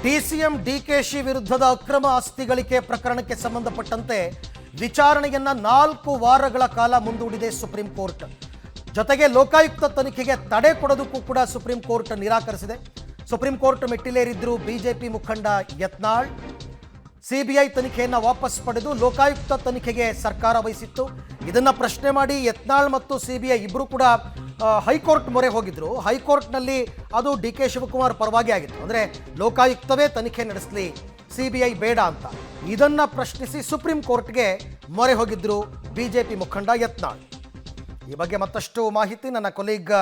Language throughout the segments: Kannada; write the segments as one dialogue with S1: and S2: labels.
S1: ಡಿಸಿಎಂ ಡಿಕೆಶಿ ವಿರುದ್ಧದ ಅಕ್ರಮ ಆಸ್ತಿ ಗಳಿಕೆ ಪ್ರಕರಣಕ್ಕೆ ಸಂಬಂಧಪಟ್ಟಂತೆ ವಿಚಾರಣೆಯನ್ನ 4 ವಾರಗಳ ಕಾಲ ಮುಂದೂಡಿದೆ ಸುಪ್ರೀಂ ಕೋರ್ಟ್. ಜೊತೆಗೆ ಲೋಕಾಯುಕ್ತ ತನಿಖೆಗೆ ತಡೆ ಕೊಡೋದಕ್ಕೂ ಕೂಡ ಸುಪ್ರೀಂ ಕೋರ್ಟ್ ನಿರಾಕರಿಸಿದೆ. ಸುಪ್ರೀಂ ಕೋರ್ಟ್ ಮೆಟ್ಟಿಲೇರಿದ್ರು ಬಿಜೆಪಿ ಮುಖಂಡ ಯತ್ನಾಳ್. ಸಿಬಿಐ ತನಿಖೆಯನ್ನು ವಾಪಸ್ ಪಡೆದು ಲೋಕಾಯುಕ್ತ ತನಿಖೆಗೆ ಸರ್ಕಾರ ವಹಿಸಿತ್ತು. ಇದನ್ನ ಪ್ರಶ್ನೆ ಮಾಡಿ ಯತ್ನಾಳ್ ಮತ್ತು ಸಿಬಿಐ ಇಬ್ಬರು ಕೂಡ ಹೈಕೋರ್ಟ್ ಮೊರೆ ಹೋಗಿದ್ರು. ಹೈಕೋರ್ಟ್ನಲ್ಲಿ ಅದು ಡಿ ಕೆ ಶಿವಕುಮಾರ್ ಪರವಾಗಿ ಆಗಿತ್ತು. ಅಂದರೆ ಲೋಕಾಯುಕ್ತವೇ ತನಿಖೆ ನಡೆಸಲಿ, ಸಿಬಿಐ ಬೇಡ ಅಂತ. ಇದನ್ನ ಪ್ರಶ್ನಿಸಿ ಸುಪ್ರೀಂ ಕೋರ್ಟ್ಗೆ ಮೊರೆ ಹೋಗಿದ್ರು ಬಿಜೆಪಿ ಮುಖಂಡ ಯತ್ನಾಳ್. ಈ ಬಗ್ಗೆ ಮತ್ತಷ್ಟು ಮಾಹಿತಿ ನನ್ನ ಕೊಲೀಗ್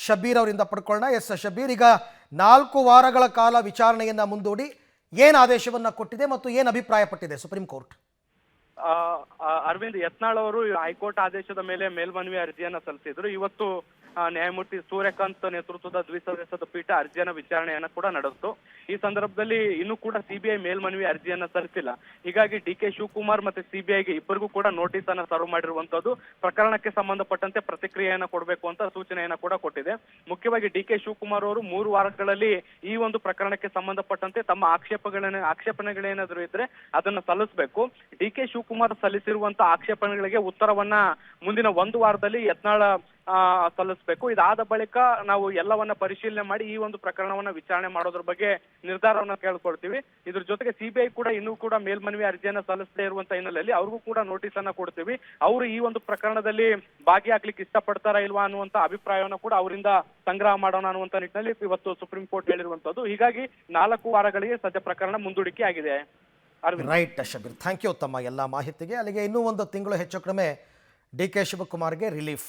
S1: ಶಬೀರ್ ಅವರಿಂದ ಪಡ್ಕೊಳ್ಳೋಣ. ಎಸ್ ಶಬೀರ್, ಈಗ 4 ವಾರಗಳ ಕಾಲ ವಿಚಾರಣೆಯನ್ನ ಮುಂದೂಡಿ ಏನು ಆದೇಶವನ್ನ ಕೊಟ್ಟಿದೆ ಮತ್ತು ಏನು ಅಭಿಪ್ರಾಯ ಪಟ್ಟಿದೆ ಸುಪ್ರೀಂ ಕೋರ್ಟ್?
S2: ಅರವಿಂದ್, ಯತ್ನಾಳ್ ಅವರು ಹೈಕೋರ್ಟ್ ಆದೇಶದ ಮೇಲೆ ಮೇಲ್ಮನವಿ ಅರ್ಜಿಯನ್ನ ಸಲ್ಲಿಸಿದ್ರು. ಇವತ್ತು ನ್ಯಾಯಮೂರ್ತಿ ಸೂರ್ಯಕಾಂತ್ ನೇತೃತ್ವದ ದ್ವಿಸದಸ್ಯದ ಪೀಠ ಅರ್ಜಿಯನ್ನ ವಿಚಾರಣೆಯನ್ನ ಕೂಡ ನಡೆಸಿತು. ಈ ಸಂದರ್ಭದಲ್ಲಿ ಇನ್ನೂ ಕೂಡ ಸಿಬಿಐ ಮೇಲ್ಮನವಿ ಅರ್ಜಿಯನ್ನ ಸಲ್ಲಿಸಿಲ್ಲ. ಹೀಗಾಗಿ ಡಿ ಕೆ ಶಿವಕುಮಾರ್ ಮತ್ತೆ ಸಿಬಿಐಗೆ ಇಬ್ಬರಿಗೂ ಕೂಡ ನೋಟಿಸ್ ಅನ್ನ ಸರ್ವ್ ಮಾಡಿರುವಂತದ್ದು. ಪ್ರಕರಣಕ್ಕೆ ಸಂಬಂಧಪಟ್ಟಂತೆ ಪ್ರತಿಕ್ರಿಯೆಯನ್ನ ಕೊಡಬೇಕು ಅಂತ ಸೂಚನೆಯನ್ನ ಕೂಡ ಕೊಟ್ಟಿದೆ. ಮುಖ್ಯವಾಗಿ ಡಿ ಕೆ ಶಿವಕುಮಾರ್ ಅವರು 3 ವಾರಗಳಲ್ಲಿ ಈ ಒಂದು ಪ್ರಕರಣಕ್ಕೆ ಸಂಬಂಧಪಟ್ಟಂತೆ ತಮ್ಮ ಆಕ್ಷೇಪಣೆಗಳೇನಾದರೂ ಇದ್ರೆ ಅದನ್ನ ಸಲ್ಲಿಸಬೇಕು. ಡಿ ಕೆ ಶಿವಕುಮಾರ್ ಸಲ್ಲಿಸಿರುವಂತಹ ಆಕ್ಷೇಪಣೆಗಳಿಗೆ ಉತ್ತರವನ್ನ ಮುಂದಿನ 1 ವಾರದಲ್ಲಿ ಯತ್ನಾಳ ಸಲ್ಲಿಸಬೇಕು. ಇದಾದ ಬಳಿಕ ನಾವು ಎಲ್ಲವನ್ನ ಪರಿಶೀಲನೆ ಮಾಡಿ ಈ ಒಂದು ಪ್ರಕರಣವನ್ನ ವಿಚಾರಣೆ ಮಾಡೋದ್ರ ಬಗ್ಗೆ ನಿರ್ಧಾರವನ್ನ ಕೇಳ್ಕೊಳ್ತೀವಿ. ಇದ್ರ ಜೊತೆಗೆ ಸಿಬಿಐ ಕೂಡ ಇನ್ನೂ ಕೂಡ ಮೇಲ್ಮನವಿ ಅರ್ಜಿಯನ್ನ ಸಲ್ಲಿಸದೇ ಇರುವಂತ ಹಿನ್ನೆಲೆಯಲ್ಲಿ ಅವ್ರಿಗೂ ಕೂಡ ನೋಟಿಸ್ ಅನ್ನ ಕೊಡ್ತೀವಿ. ಅವರು ಈ ಒಂದು ಪ್ರಕರಣದಲ್ಲಿ ಭಾಗಿಯಾಗ್ಲಿಕ್ಕೆ ಇಷ್ಟಪಡ್ತಾರಾ ಇಲ್ವಾ ಅನ್ನುವಂತ ಅಭಿಪ್ರಾಯವನ್ನ ಕೂಡ ಅವರಿಂದ ಸಂಗ್ರಹ ಮಾಡೋಣ ಅನ್ನುವಂತ ನಿಟ್ಟಿನಲ್ಲಿ ಇವತ್ತು ಸುಪ್ರೀಂ ಕೋರ್ಟ್ ಹೇಳಿರುವಂತದ್ದು. ಹೀಗಾಗಿ 4 ವಾರಗಳಿಗೆ ಸದ್ಯ ಪ್ರಕರಣ ಮುಂದೂಡಿಕೆ ಆಗಿದೆ.
S1: ರೈಟ್ ಶಬೀರ್, ಥ್ಯಾಂಕ್ ಯು ತಮ್ಮ ಎಲ್ಲ ಮಾಹಿತಿಗೆ. ಅಲ್ಲಿಗೆ ಇನ್ನೂ 1 ತಿಂಗಳು ಹೆಚ್ಚು ಕಡಿಮೆ ಡಿ ಕೆ ಶಿವಕುಮಾರ್ಗೆ ರಿಲೀಫ್.